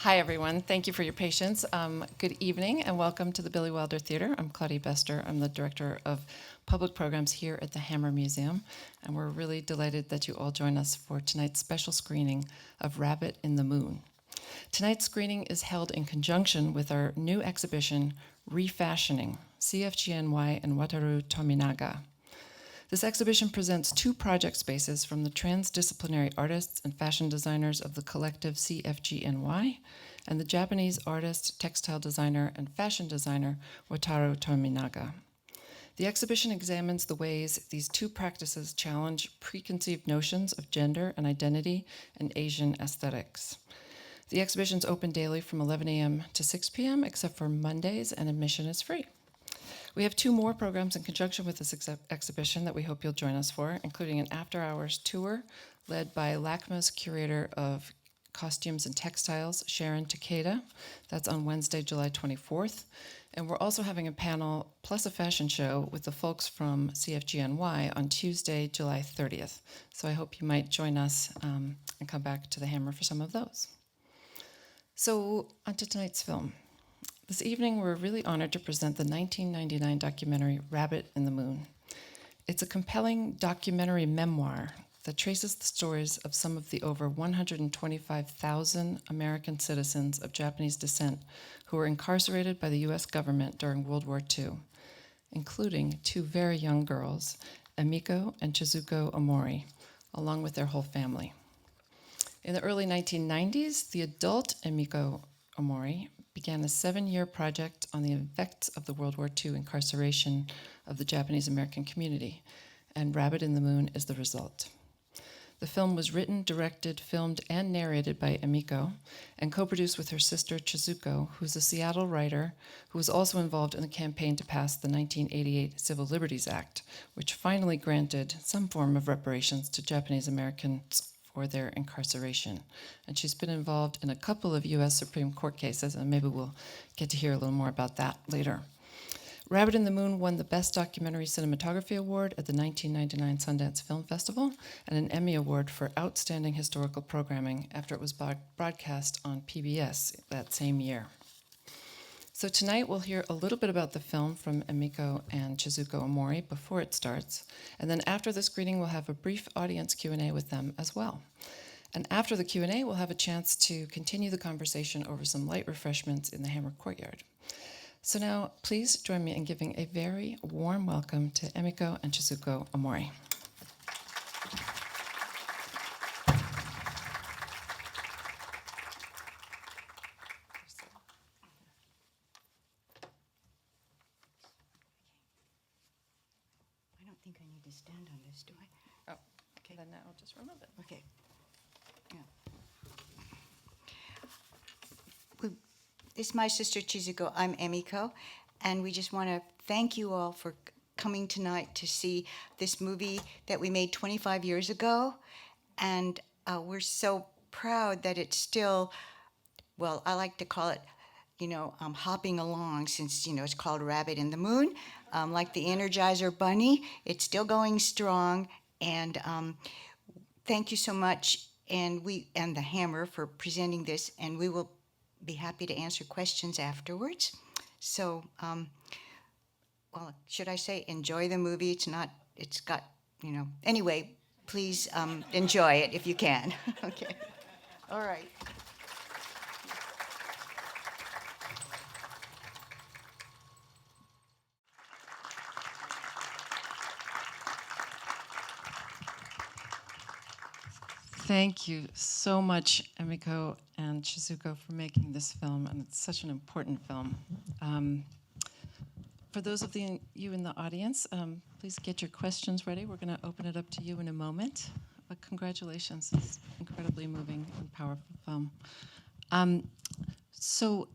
Hi, everyone. Thank you for your patience. Good evening and welcome to the Billy Wilder Theater. I'm Claudia Bester. I'm the Director of Public Programs here at the Hammer Museum, and we're really delighted that you all join us for tonight's special screening of Rabbit in the Moon. Tonight's screening is held in conjunction with our new exhibition, Refashioning, CFGNY and Wataru Tominaga. This exhibition presents two project spaces from the transdisciplinary artists and fashion designers of the collective CFGNY and the Japanese artist, textile designer, and fashion designer Wataru Tominaga. The exhibition examines the ways these two practices challenge preconceived notions of gender and identity and Asian aesthetics. The exhibition is open daily from 11 a.m. to 6 p.m., except for Mondays, and admission is free. We have two more programs in conjunction with this exhibition that we hope you'll join us for, including an after-hours tour led by LACMA's curator of costumes and textiles, Sharon Takeda. That's on Wednesday, July 24th. And we're also having a panel plus a fashion show with the folks from CFGNY on Tuesday, July 30th. So I hope you might join us and come back to the Hammer for some of those. So on to tonight's film. This evening, we're really honored to present the 1999 documentary Rabbit in the Moon. It's a compelling documentary memoir that traces the stories of some of the over 125,000 American citizens of Japanese descent who were incarcerated by the US government during World War II, including two very young girls, Emiko and Chizuko Omori, along with their whole family. In the early 1990s, the adult Emiko Omori began a 7-year project on the effects of the World War II incarceration of the Japanese American community, and Rabbit in the Moon is the result. The film was written, directed, filmed, and narrated by Emiko, and co-produced with her sister Chizuko, who's a Seattle writer who was also involved in the campaign to pass the 1988 Civil Liberties Act, which finally granted some form of reparations to Japanese Americans for their incarceration. And she's been involved in a couple of US Supreme Court cases, and maybe we'll get to hear a little more about that later. Rabbit in the Moon won the Best Documentary Cinematography Award at the 1999 Sundance Film Festival and an Emmy Award for Outstanding Historical Programming after it was broadcast on PBS that same year. So tonight we'll hear a little bit about the film from Emiko and Chizuko Omori before it starts, and then after the screening we'll have a brief audience Q&A with them as well. And after the Q&A we'll have a chance to continue the conversation over some light refreshments in the Hammer Courtyard. So now please join me in giving a very warm welcome to Emiko and Chizuko Omori. I think I need to stand on this, do I? Oh, okay, then now I'll just remove it. Okay. Yeah. This is my sister Chizuko. I'm Emiko, and we just want to thank you all for coming tonight to see this movie that we made 25 years ago, and we're so proud that it's still, well, I like to call it, hopping along since, it's called Rabbit in the Moon. Like the Energizer Bunny, it's still going strong, and thank you so much, and the Hammer for presenting this, and we will be happy to answer questions afterwards. So, well, should I say enjoy the movie? It's got, anyway, please enjoy it if you can. Okay. All right. Thank you so much, Emiko and Chizuko, for making this film, and it's such an important film. For those of you in the audience, please get your questions ready. We're going to open it up to you in a moment. But congratulations, it's an incredibly moving and powerful film. So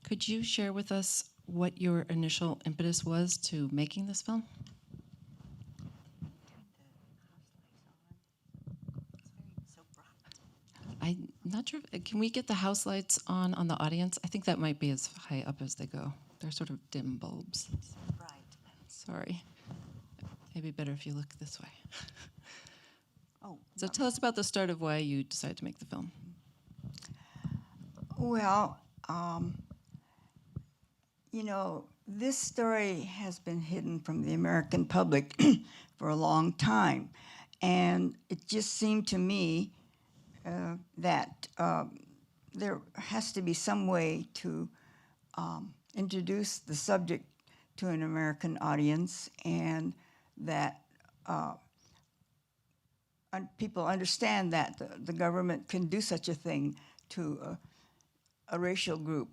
could you share with us what your initial impetus was to making this film? I'm not sure. Can we get the house lights on the audience? I think that might be as high up as they go. They're sort of dim bulbs. Right. Sorry. Maybe better if you look this way. Oh. So tell us about the start of why you decided to make the film. Well, um, you know, this story has been hidden from the American public for a long time. And it just seemed to me that there has to be some way to introduce the subject to an American audience, and that people understand that the government can do such a thing to a racial group.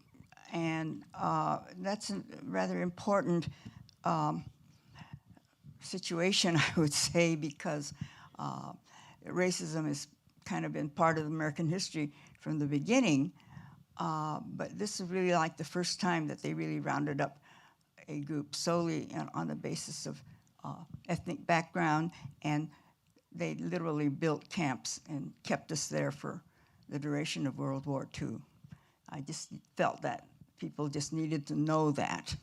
And that's a rather important situation, I would say, because uh, racism has kind of been part of American history from the beginning. But this is really like the first time that they really rounded up a group solely on the basis of ethnic background, and they literally built camps and kept us there for the duration of World War II. I just felt that people just needed to know that.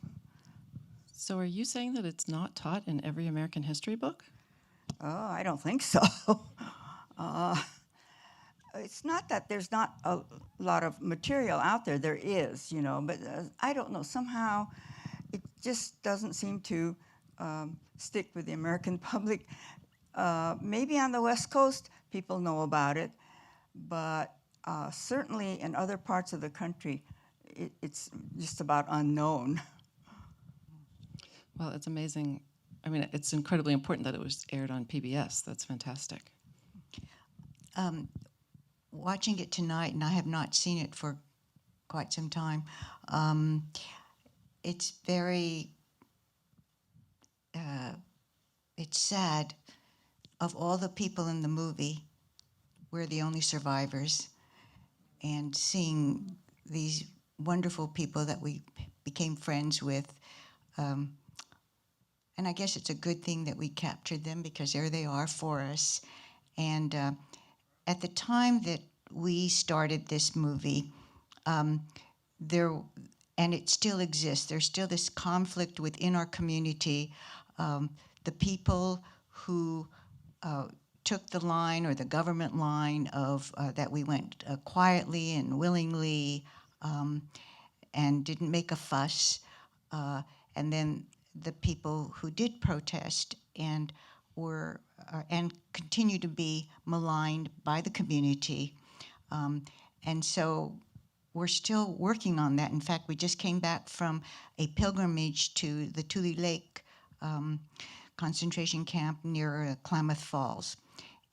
So, are you saying that it's not taught in every American history book? Oh, I don't think so. uh, it's not that there's not a lot of material out there. There is, you know, but I don't know. Somehow it just doesn't seem to stick with the American public. Maybe on the West Coast, people know about it, but certainly in other parts of the country, it's just about unknown. Well, it's amazing. I mean, it's incredibly important that it was aired on PBS. That's fantastic. Watching it tonight, and I have not seen it for quite some time, it's very, it's sad. Of all the people in the movie, we're the only survivors. And seeing these wonderful people that we became friends with, and I guess it's a good thing that we captured them because there they are for us. And at the time that we started this movie, there, and it still exists, there's still this conflict within our community. The people who took the line, or the government line, of that we went quietly and willingly and didn't make a fuss, and then the people who did protest and were and continue to be maligned by the community. And so we're still working on that. In fact, we just came back from a pilgrimage to the Tule Lake concentration camp near Klamath Falls.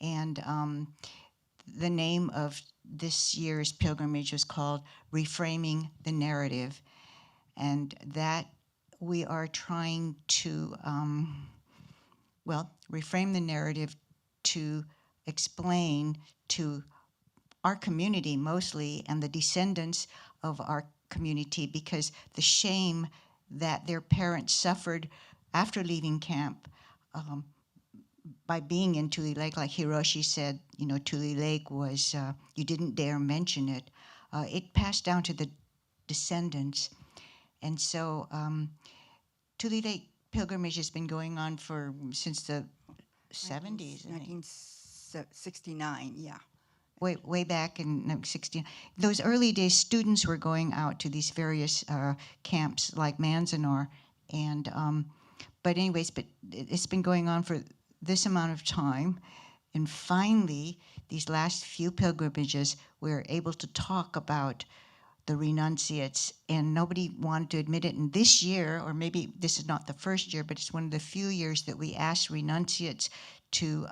And the name of this year's pilgrimage was called Reframing the Narrative. And that we are trying to, reframe the narrative to explain to our community mostly, and the descendants of our community, because the shame that their parents suffered after leaving camp by being in Tule Lake, like Hiroshi said, you know, Tule Lake was, you didn't dare mention it. It passed down to the descendants. And so Tule Lake pilgrimage has been going on since the 70s. 1969, yeah. Way back in 16. Those early days, students were going out to these various camps like Manzanar. And, but it's been going on for this amount of time. And finally, these last few pilgrimages, we're able to talk about the renunciates, and nobody wanted to admit it. And this year, or maybe this is not the first year, but it's one of the few years that we asked renunciates to,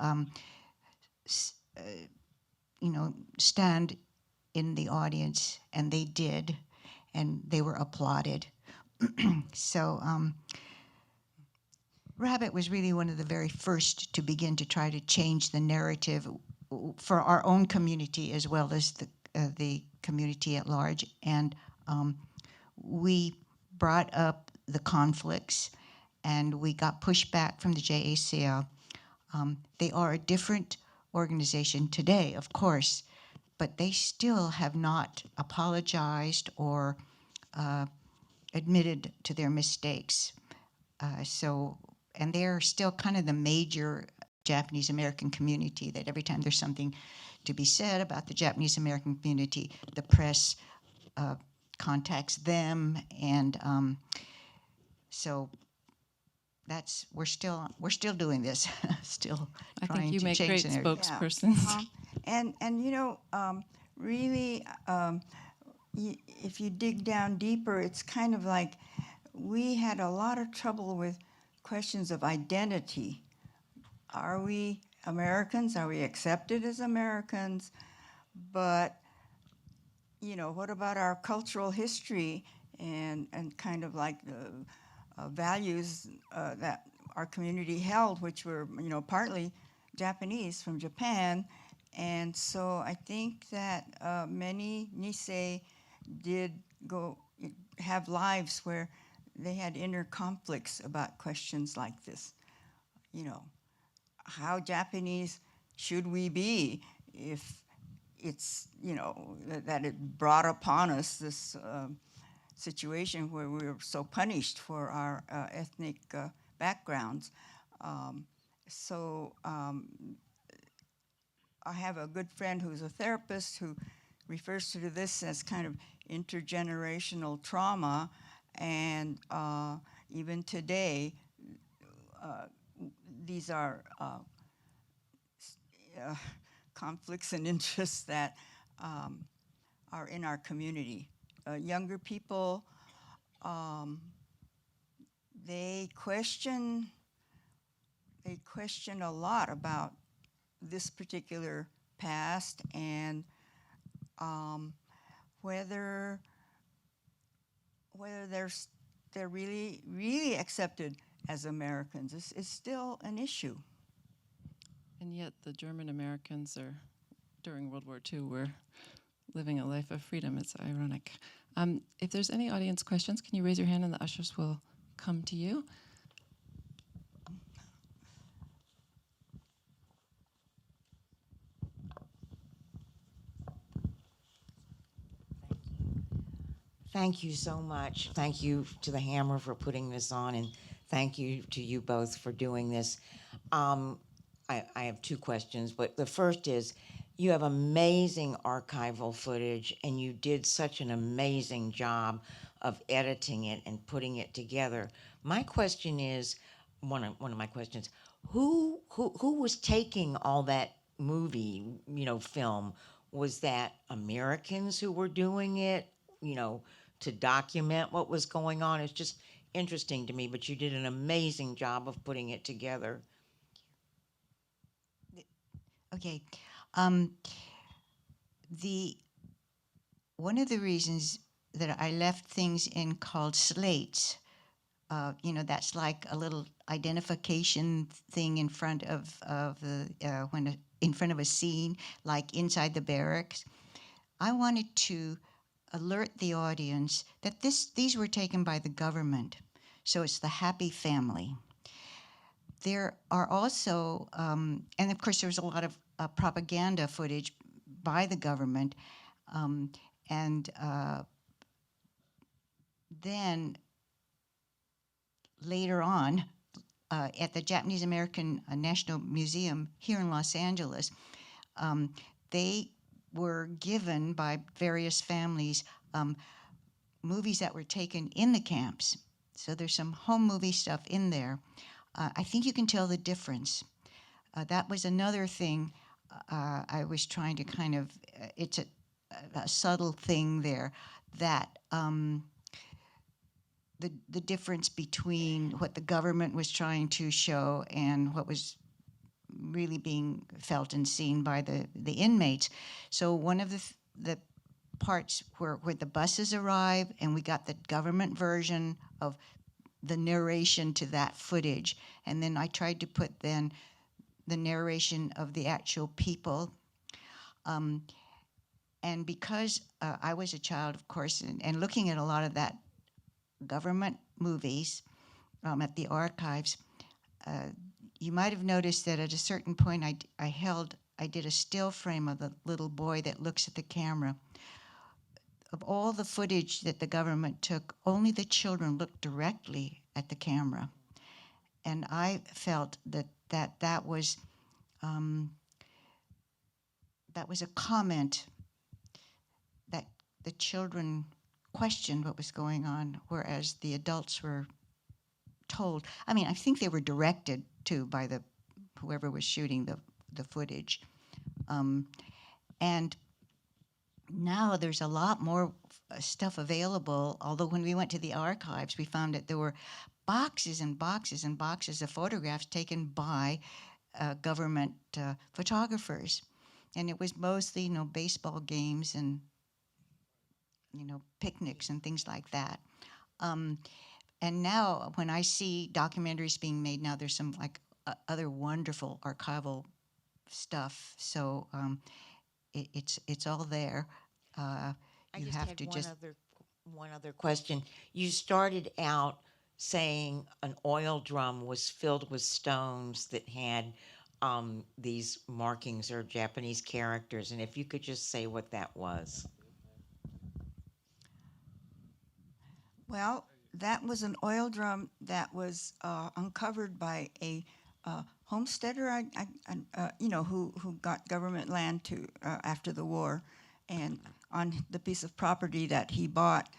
stand in the audience, and they did, and they were applauded. So Rabbit was really one of the very first to begin to try to change the narrative for our own community as well as the community at large. And we brought up the conflicts, and we got pushback from the JACL. They are a different organization today, of course, but they still have not apologized or admitted to their mistakes. And they're still kind of the major Japanese American community, that every time there's something to be said about the Japanese American community, the press contacts them, and so we're still doing this, still I think trying you to make change great scenarios. spokespersons. And you know, really, if you dig down deeper, it's kind of like we had a lot of trouble with questions of identity. Are we Americans? Are we accepted as Americans? But you know, what about our cultural history and kind of like the values that our community held, which were, you know, partly Japanese from Japan. And so I think that many Nisei did go have lives where they had inner conflicts about questions like this. You know, how Japanese should we be if it's, you know, that it brought upon us this situation where we were so punished for our ethnic backgrounds. Um, so I have a good friend who's a therapist who refers to this as kind of intergenerational trauma, and even today, these are conflicts and interests that are in our community. Younger people, um, they question a lot about this particular past and um, whether they're really accepted as Americans is still an issue. And yet the German Americans are, during World War II, were living a life of freedom. It's ironic. If there's any audience questions, can you raise your hand and the ushers will come to you? Thank you so much. Thank you to the Hammer for putting this on, and thank you to you both for doing this. Um, I have two questions, but the first is, you have amazing archival footage, and you did such an amazing job of editing it and putting it together. My question is, one of my questions, who was taking all that movie, film? Was that Americans who were doing it? You know, to document what was going on. It's just interesting to me, but you did an amazing job of putting it together. Okay. The one of the reasons that I left things in called slates, that's like a little identification thing in front of the in front of a scene, like inside the barracks. I wanted to alert the audience that these were taken by the government, so it's the happy family. There are also, and of course, there's a lot of propaganda footage by the government, um, and then later on, at the Japanese American National Museum here in Los Angeles, they were given by various families movies that were taken in the camps. So there's some home movie stuff in there. I think you can tell the difference. That was another thing I was trying to kind of, it's a subtle thing there, that the difference between what the government was trying to show and what was really being felt and seen by the inmates. So one of the parts where the buses arrive, and we got the government version of the narration to that footage, and then I tried to put then the narration of the actual people. And because I was a child, of course, and looking at a lot of that government movies at the archives, you might have noticed that at a certain point I did a still frame of the little boy that looks at the camera. Of all the footage that the government took, only the children looked directly at the camera. And I felt that was a comment that the children questioned what was going on, whereas the adults were told. I mean, I think they were directed to by the whoever was shooting the footage. And now there's a lot more stuff available. Although when we went to the archives, we found that there were boxes and boxes and boxes of photographs taken by government photographers, and it was mostly baseball games and picnics and things like that. And now when I see documentaries being made now, there's some like other wonderful archival stuff. So it's all there. I You just have had to one other question. You started out saying an oil drum was filled with stones that had these markings or Japanese characters, and if you could just say what that was. Well, that was an oil drum that was uncovered by a homesteader, who got government land to after the war, and on the piece of property that he bought,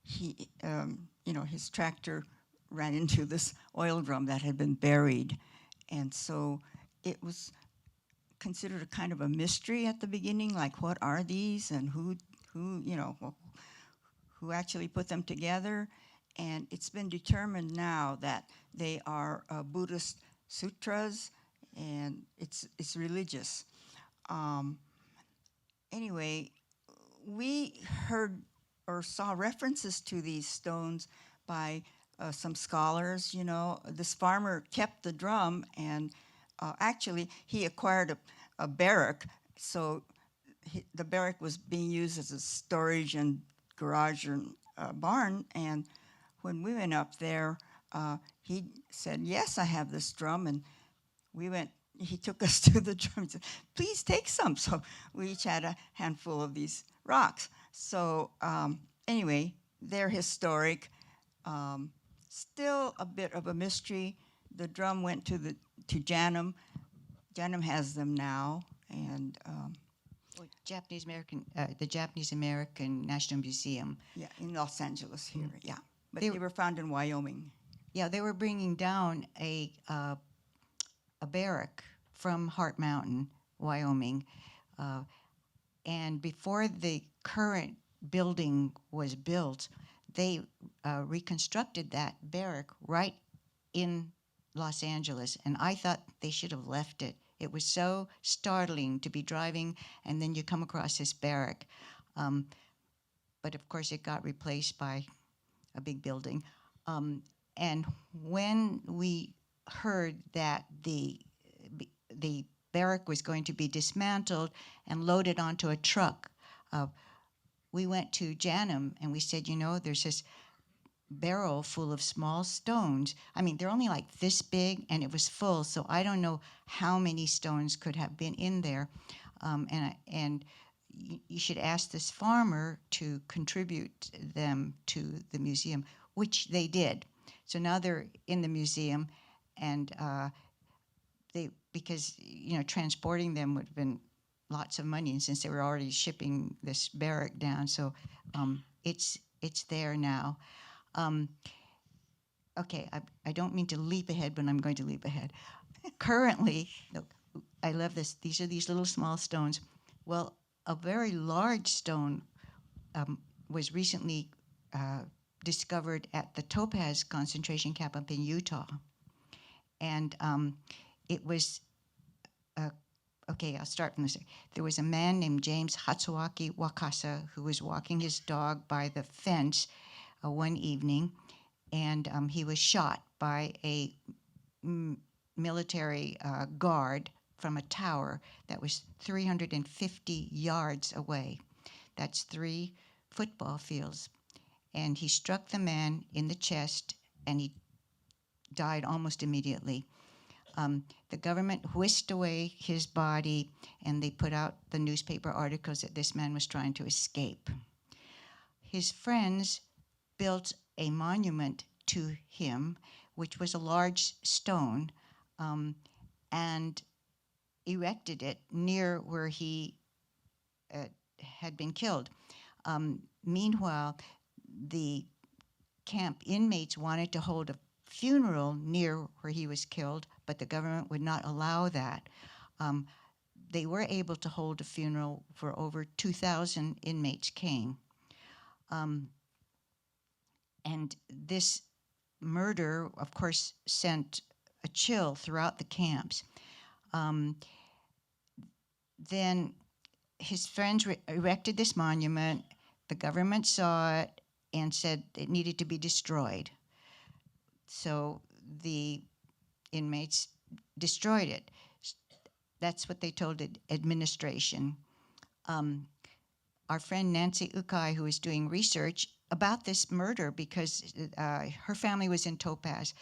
his tractor ran into this oil drum that had been buried, and so it was considered a kind of a mystery at the beginning, like what are these and who actually put them together. And it's been determined now that they are Buddhist sutras, and it's religious. Anyway, we heard or saw references to these stones by some scholars. This farmer kept the drum, and actually he acquired a barrack, so the barrack was being used as a storage and garage and barn. And when we went up there, he said, "Yes, I have this drum." And we went. He took us to the drum and said, "Please take some." So we each had a handful of these rocks. So anyway, they're historic. Still a bit of a mystery. The drum went to JANM. JANM has them now, and Japanese American, the Japanese American National Museum. yeah, in Los Angeles here, yeah. But They- they were found in Wyoming. Yeah, they were bringing down a barrack from Heart Mountain, Wyoming, and before the current building was built, they reconstructed that barrack right in Los Angeles, and I thought they should have left it. It was so startling to be driving, and then you come across this barrack. But of course, it got replaced by a big building. And when we heard that the barrack was going to be dismantled and loaded onto a truck, we went to JANM and we said, there's this barrel full of small stones. I mean, they're only like this big, and it was full, so I don't know how many stones could have been in there. And you should ask this farmer to contribute them to the museum, which they did. So now they're in the museum, and because transporting them would have been lots of money, and since they were already shipping this barrack down, so it's there now. Okay, I don't mean to leap ahead, but I'm going to leap ahead. Currently, look, I love this. These are these little small stones. Well, a very large stone was recently discovered at the Topaz concentration camp up in Utah. And it was, okay, I'll start from this. There was a man named James Hatsuaki Wakasa who was walking his dog by the fence one evening, and he was shot by a military guard from a tower that was 350 yards away. That's 3 football fields. And he struck the man in the chest, and he died almost immediately. The government whisked away his body, and they put out the newspaper articles that this man was trying to escape. His friends built a monument to him, which was a large stone, and erected it near where he had been killed. Meanwhile, the camp inmates wanted to hold a funeral near where he was killed, but the government would not allow that. They were able to hold a funeral for over 2,000 inmates came. And this murder, of course, sent a chill throughout the camps. Then his friends erected this monument. The government saw it and said it needed to be destroyed. So the inmates destroyed it. That's what they told the administration. Our friend Nancy Ukai, who is doing research about this murder because her family was in Topaz,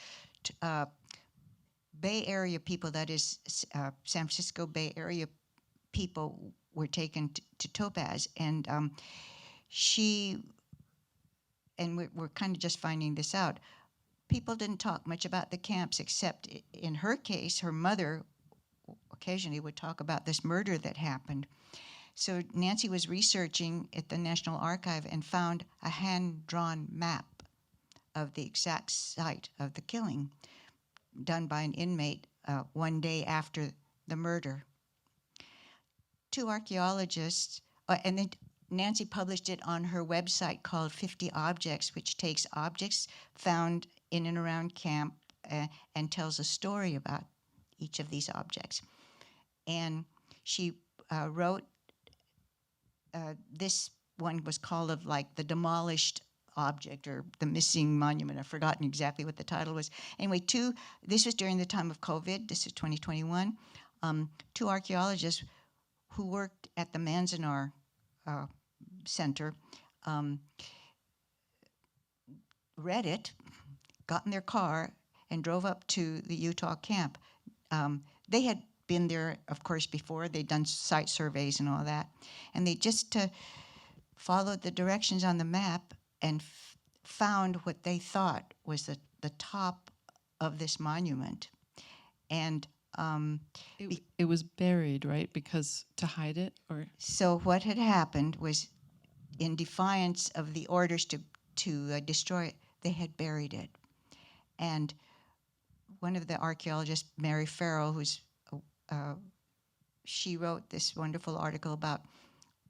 Bay Area people, that is San Francisco Bay Area people, were taken to Topaz, and we're kind of just finding this out. People didn't talk much about the camps, except in her case, her mother occasionally would talk about this murder that happened. So Nancy was researching at the National Archive and found a hand-drawn map of the exact site of the killing, done by an inmate one day after the murder. Two archaeologists, and then Nancy published it on her website called 50 Objects, which takes objects found in and around camp and tells a story about each of these objects. And she wrote, this one was called of like the demolished object or the missing monument. I've forgotten exactly what the title was. Anyway, this was during the time of COVID. This is 2021. Two archaeologists who worked at the Manzanar Center read it, got in their car, and drove up to the Utah camp. They had been there, of course, before. They'd done site surveys and all that. And they just followed the directions on the map and found what they thought was the top of this monument. And it was buried, right? Because to hide it, or so what had happened was, in defiance of the orders to destroy it, they had buried it. And one of the archaeologists, Mary Farrell, she wrote this wonderful article about,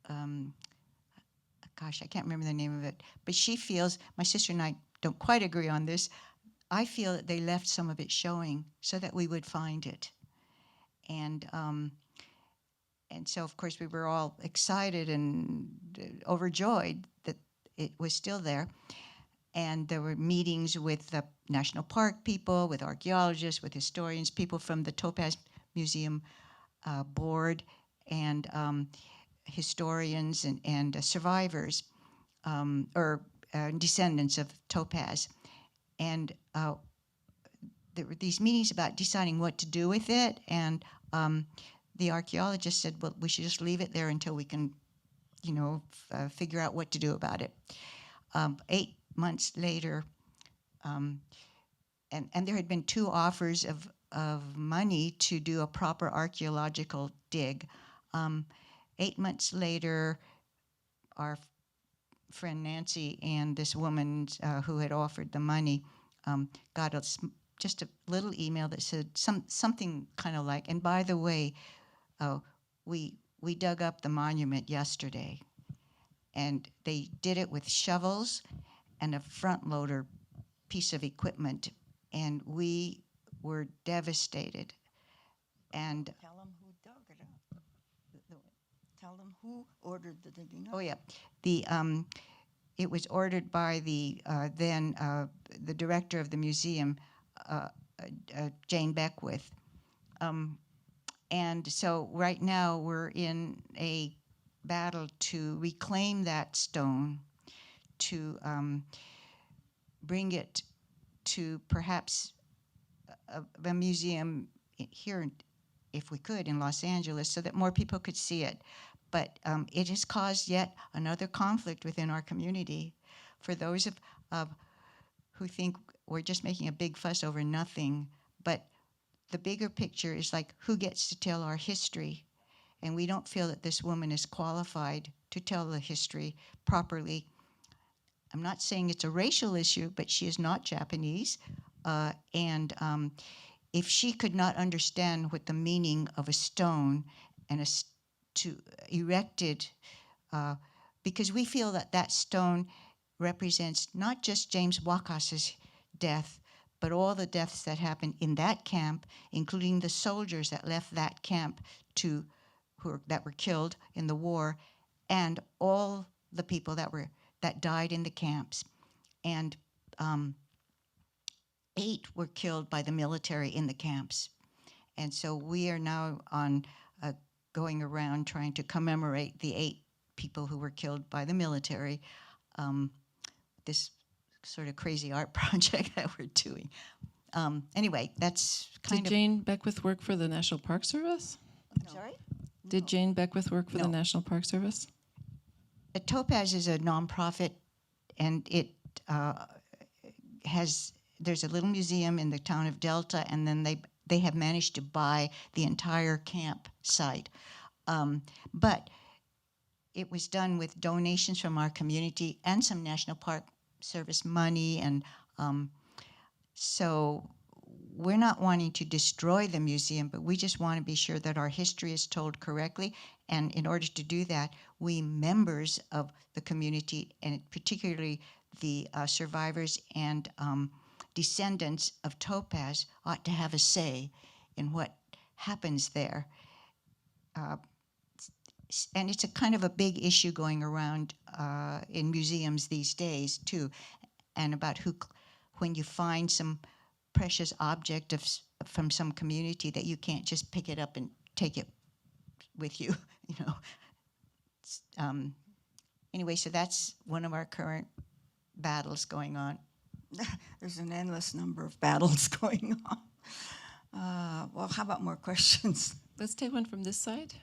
gosh, I can't remember the name of it, but she feels, my sister and I don't quite agree on this, I feel that they left some of it showing so that we would find it. And so, of course, we were all excited and overjoyed that it was still there. And there were meetings with the National Park people, with archaeologists, with historians, people from the Topaz Museum board, and historians and survivors or descendants of Topaz. And there were these meetings about deciding what to do with it, and the archaeologist said, well, we should just leave it there until we can, figure out what to do about it. 8 months later, and there had been 2 offers of money to do a proper archaeological dig. 8 months later, our friend Nancy and this woman who had offered the money got just a little email that said something kind of like, and by the way, we dug up the monument yesterday. And they did it with shovels and a front loader piece of equipment. And we were devastated. And Tell them who dug it up. Tell them who ordered the digging up. oh yeah, it was ordered by the then the director of the museum, Jane Beckwith. And so right now we're in a battle to reclaim that stone, to bring it to perhaps a museum here, if we could, in Los Angeles, so that more people could see it. But it has caused yet another conflict within our community. For those of who think we're just making a big fuss over nothing, but the bigger picture is like, who gets to tell our history? And we don't feel that this woman is qualified to tell the history properly. I'm not saying it's a racial issue, but she is not Japanese. And if she could not understand what the meaning of a stone and to erected, because we feel that that stone represents not just James Wakas's death, but all the deaths that happened in that camp, including the soldiers that left that camp that were killed in the war, and all the people that died in the camps. And 8 were killed by the military in the camps. And so we are now going around trying to commemorate the 8 people who were killed by the military. This sort of crazy art project that we're doing. Anyway, that's kind Did of. Jane Beckwith work for the National Park Service? I'm sorry? Did Jane Beckwith work for the No. National Park Service? Topaz is a nonprofit, and it there's a little museum in the town of Delta, and then they have managed to buy the entire camp site. But it was done with donations from our community and some National Park Service money, and so we're not wanting to destroy the museum, but we just want to be sure that our history is told correctly. And in order to do that, we members of the community, and particularly the survivors and descendants of Topaz, ought to have a say in what happens there. And it's a kind of a big issue going around in museums these days too, and about when you find some precious object from some community, that you can't just pick it up and take it with you, you know. Anyway, so that's one of our current battles going on. There's an endless number of battles going on. Well, how about more questions? Let's take one from this side.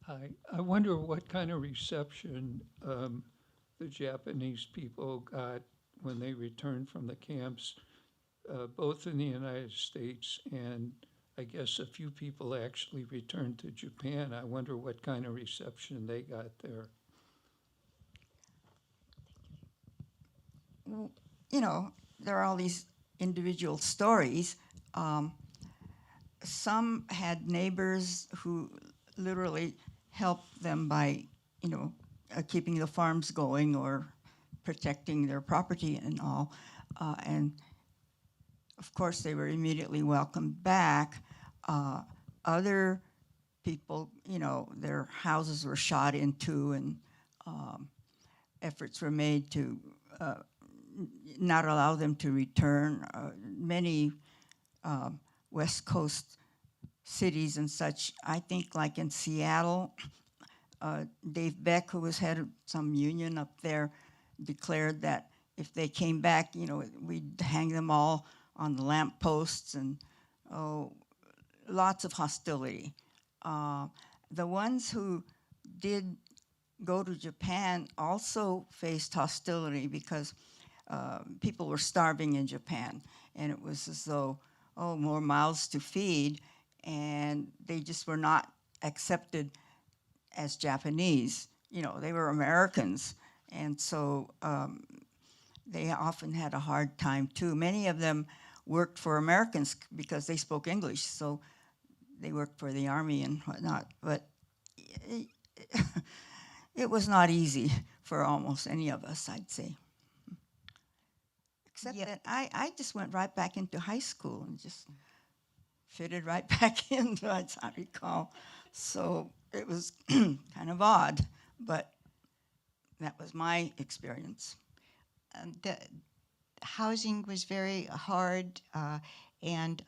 Hi, I wonder what kind of reception the Japanese people got when they returned from the camps, both in the United States and I guess a few people actually returned to Japan. I wonder what kind of reception they got there. You know, there are all these individual stories. Some had neighbors who literally helped them by, you know, keeping the farms going or protecting their property and all. And of course, they were immediately welcomed back. Other people, you know, their houses were shot into, and efforts were made to not allow them to return. Many West Coast cities and such, I think like in Seattle, Dave Beck, who was head of some union up there, declared that if they came back, you know, we'd hang them all on the lamp posts, and lots of hostility. The ones who did go to Japan also faced hostility because people were starving in Japan, and it was as though, more mouths to feed, and they just were not accepted as Japanese. You know, they were Americans, and so they often had a hard time too. Many of them worked for Americans because they spoke English, so they worked for the Army and whatnot. But it was not easy for almost any of us, I'd say. Except that I just went right back into high school and just fitted right back in, as I recall. So it was kind of odd, but that was my experience. The housing was very hard, and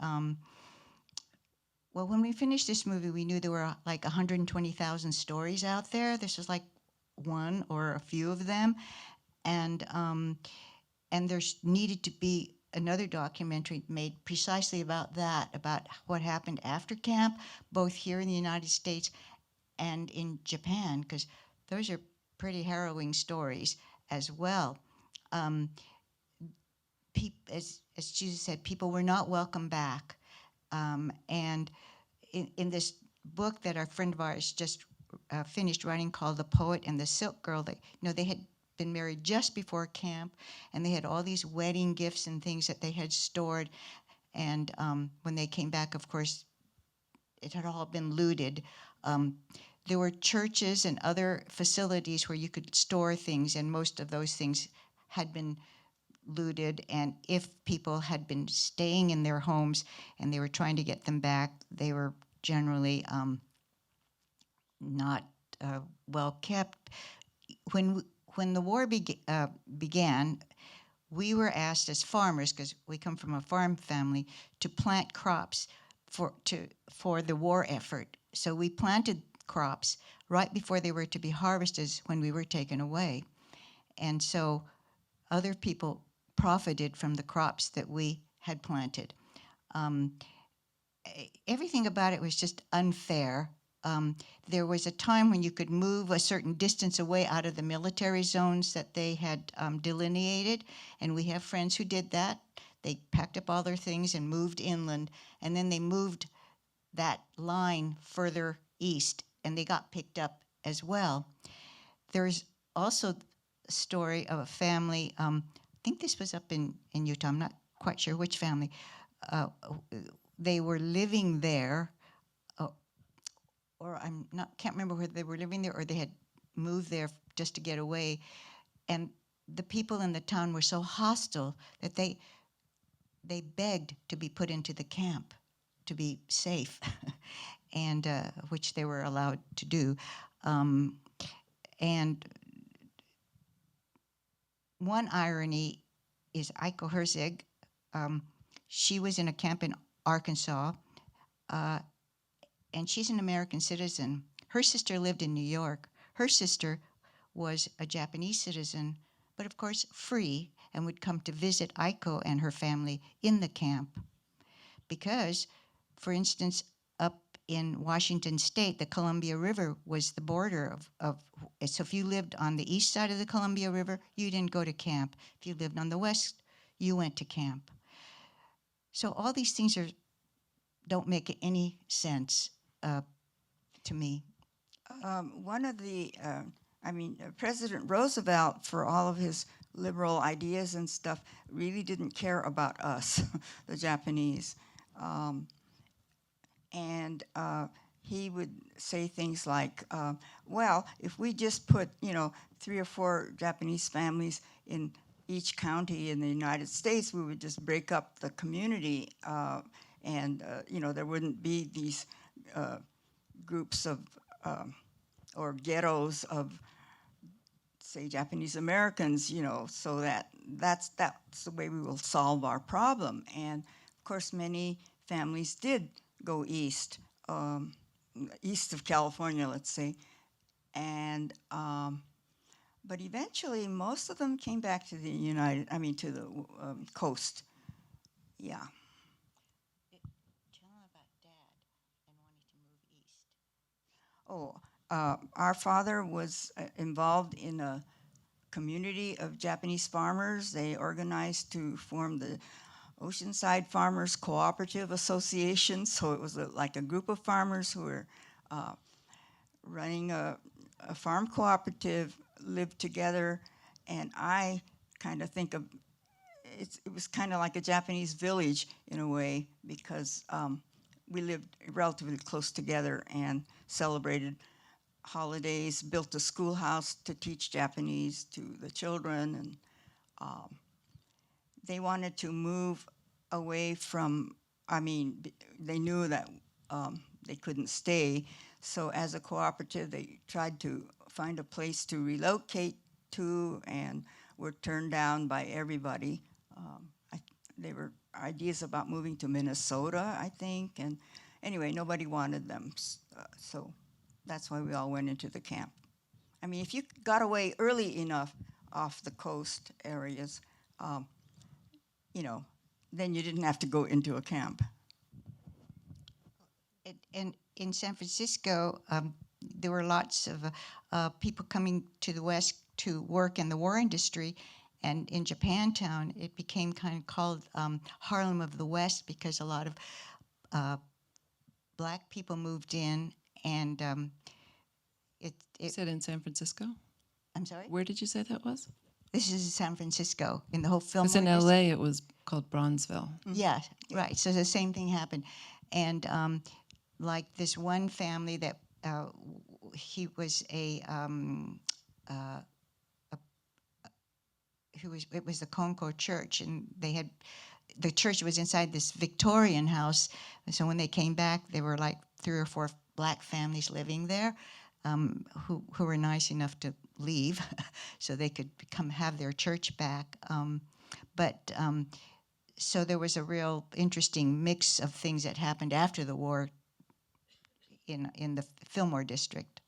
well, when we finished this movie, we knew there were like 120,000 stories out there. This was like one or a few of them, and there's needed to be another documentary made precisely about that, about what happened after camp, both here in the United States and in Japan, because those are pretty harrowing stories as well. as Jesus said, people were not welcome back. And in this book that our friend of ours just finished writing called The Poet and the Silk Girl, they had been married just before camp, and they had all these wedding gifts and things that they had stored. And when they came back, of course, it had all been looted. There were churches and other facilities where you could store things, and most of those things had been looted. And if people had been staying in their homes and they were trying to get them back, they were generally not well kept. When the war began, we were asked as farmers, because we come from a farm family, to plant crops for the war effort. So we planted crops right before they were to be harvested when we were taken away. And so other people profited from the crops that we had planted. Everything about it was just unfair. There was a time when you could move a certain distance away out of the military zones that they had delineated, and we have friends who did that. They packed up all their things and moved inland, and then they moved that line further east, and they got picked up as well. There's also a story of a family, I think this was up in Utah, I'm not quite sure which family. They were living there, or can't remember whether they were living there or they had moved there just to get away. And the people in the town were so hostile that they begged to be put into the camp to be safe, and which they were allowed to do. And one irony is Aiko Herzig. She was in a camp in Arkansas, and she's an American citizen. Her sister lived in New York. Her sister was a Japanese citizen, but of course free, and would come to visit Aiko and her family in the camp. Because, for instance, up in Washington State, the Columbia River was the border so if you lived on the east side of the Columbia River, you didn't go to camp. If you lived on the west, you went to camp. So all these things don't make any sense to me. One of the, President Roosevelt, for all of his liberal ideas and stuff, really didn't care about us, the Japanese. And he would say things like, well, if we just put, 3 or 4 Japanese families in each county in the United States, we would just break up the community, and there wouldn't be these groups of, or ghettos of, say, Japanese Americans, so that's the way we will solve our problem. And of course, many families did go east, east of California, let's say, and but eventually most of them came back to the to the coast. Yeah. Tell them about Dad and wanting to move east. Our father was involved in a community of Japanese farmers. They organized to form the Oceanside Farmers Cooperative Association. So it was like a group of farmers who were running a farm cooperative, lived together, and I kind of think of it was kind of like a Japanese village in a way, because we lived relatively close together and celebrated holidays, built a schoolhouse to teach Japanese to the children, and they wanted to move away from, they knew that they couldn't stay, so as a cooperative they tried to find a place to relocate to, and were turned down by everybody. There were ideas about moving to Minnesota, I think, and anyway, nobody wanted them, so that's why we all went into the camp. If you got away early enough off the coast areas, then you didn't have to go into a camp. And in San Francisco, there were lots of people coming to the West to work in the war industry, And in Japantown, it became kind of called Harlem of the West because a lot of black people moved in, and You it. said in San Francisco? I'm sorry. Where did you say that was? This is San Francisco in the whole film. Because in LA it was called Bronzeville. Yeah, right. So the same thing happened, and like this one family that he was it was the Concord Church, and the church was inside this Victorian house. And so when they came back, there were like 3 or 4 black families living there, who were nice enough to leave, so they could have their church back. So there was a real interesting mix of things that happened after the war in the Fillmore district.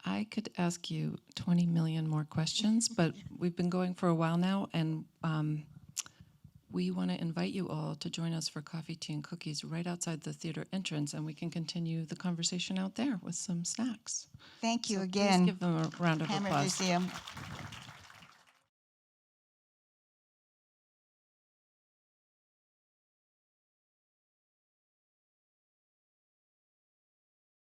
I could ask you 20 million more questions, but we've been going for a while now, and we want to invite you all to join us for coffee, tea, and cookies right outside the theater entrance, and we can continue the conversation out there with some snacks. Thank you So again. Please give them a round of Hammer applause. Museum.